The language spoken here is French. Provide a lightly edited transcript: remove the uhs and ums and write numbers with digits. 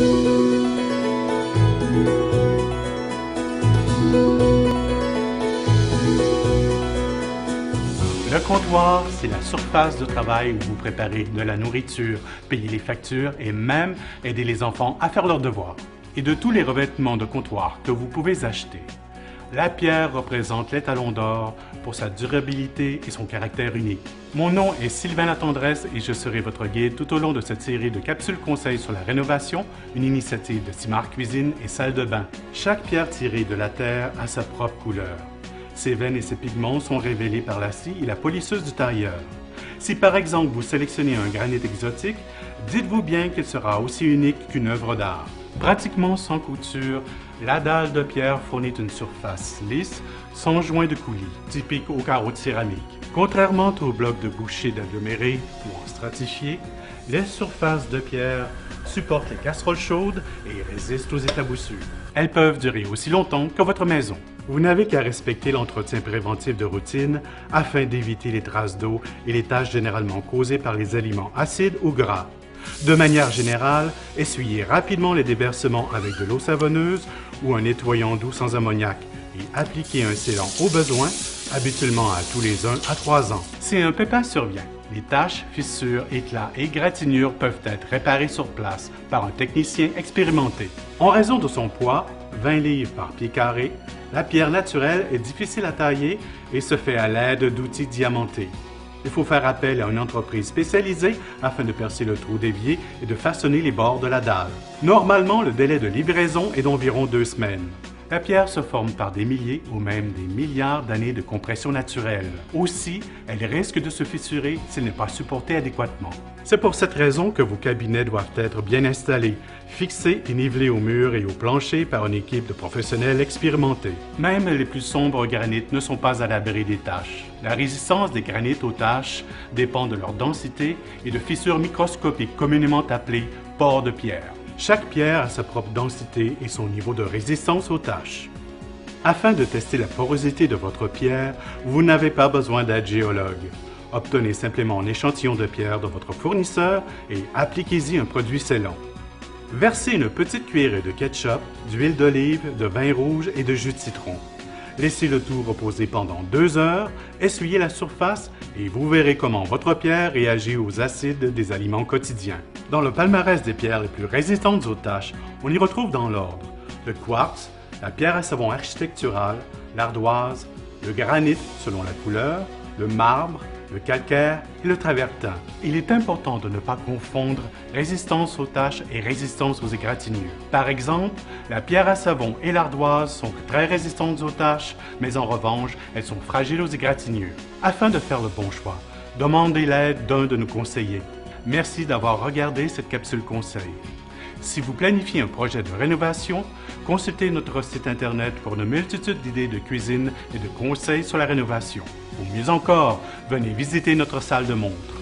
Le comptoir, c'est la surface de travail où vous préparez de la nourriture, payez les factures et même aider les enfants à faire leurs devoirs. Et de tous les revêtements de comptoir que vous pouvez acheter, la pierre représente l'étalon d'or pour sa durabilité et son caractère unique. Mon nom est Sylvain Latendresse et je serai votre guide tout au long de cette série de capsules conseils sur la rénovation, une initiative de Simard Cuisine et Salle de bain. Chaque pierre tirée de la terre a sa propre couleur. Ses veines et ses pigments sont révélés par la scie et la polisseuse du tailleur. Si par exemple vous sélectionnez un granit exotique, dites-vous bien qu'il sera aussi unique qu'une œuvre d'art. Pratiquement sans couture, la dalle de pierre fournit une surface lisse, sans joint de coulis, typique au carreau de céramique. Contrairement aux blocs de boucher d'agglomérés ou en stratifié, les surfaces de pierre supportent les casseroles chaudes et résistent aux éclaboussures. Elles peuvent durer aussi longtemps que votre maison. Vous n'avez qu'à respecter l'entretien préventif de routine afin d'éviter les traces d'eau et les taches généralement causées par les aliments acides ou gras. De manière générale, essuyez rapidement les déversements avec de l'eau savonneuse ou un nettoyant doux sans ammoniac et appliquez un scellant au besoin, habituellement à tous les 1 à 3 ans. Si un pépin survient, les taches, fissures, éclats et gratinures peuvent être réparées sur place par un technicien expérimenté. En raison de son poids, 20 livres par pied carré, la pierre naturelle est difficile à tailler et se fait à l'aide d'outils diamantés. Il faut faire appel à une entreprise spécialisée afin de percer le trou d'évier et de façonner les bords de la dalle. Normalement, le délai de livraison est d'environ 2 semaines. La pierre se forme par des milliers ou même des milliards d'années de compression naturelle. Aussi, elle risque de se fissurer s'elle n'est pas supportée adéquatement. C'est pour cette raison que vos cabinets doivent être bien installés, fixés et nivelés au mur et au plancher par une équipe de professionnels expérimentés. Même les plus sombres granites ne sont pas à l'abri des taches. La résistance des granites aux taches dépend de leur densité et de fissures microscopiques communément appelées pores de pierre. Chaque pierre a sa propre densité et son niveau de résistance aux taches. Afin de tester la porosité de votre pierre, vous n'avez pas besoin d'aide géologue. Obtenez simplement un échantillon de pierre de votre fournisseur et appliquez-y un produit scellant. Versez une petite cuillerée de ketchup, d'huile d'olive, de vin rouge et de jus de citron. Laissez le tout reposer pendant 2 heures, essuyez la surface et vous verrez comment votre pierre réagit aux acides des aliments quotidiens. Dans le palmarès des pierres les plus résistantes aux taches, on y retrouve dans l'ordre le quartz, la pierre à savon architecturale, l'ardoise, le granit selon la couleur, le marbre, le calcaire et le travertin. Il est important de ne pas confondre résistance aux taches et résistance aux égratignures. Par exemple, la pierre à savon et l'ardoise sont très résistantes aux taches, mais en revanche, elles sont fragiles aux égratignures. Afin de faire le bon choix, demandez l'aide d'un de nos conseillers. Merci d'avoir regardé cette capsule conseil. Si vous planifiez un projet de rénovation, consultez notre site Internet pour une multitude d'idées de cuisine et de conseils sur la rénovation. Ou mieux encore, venez visiter notre salle de montre.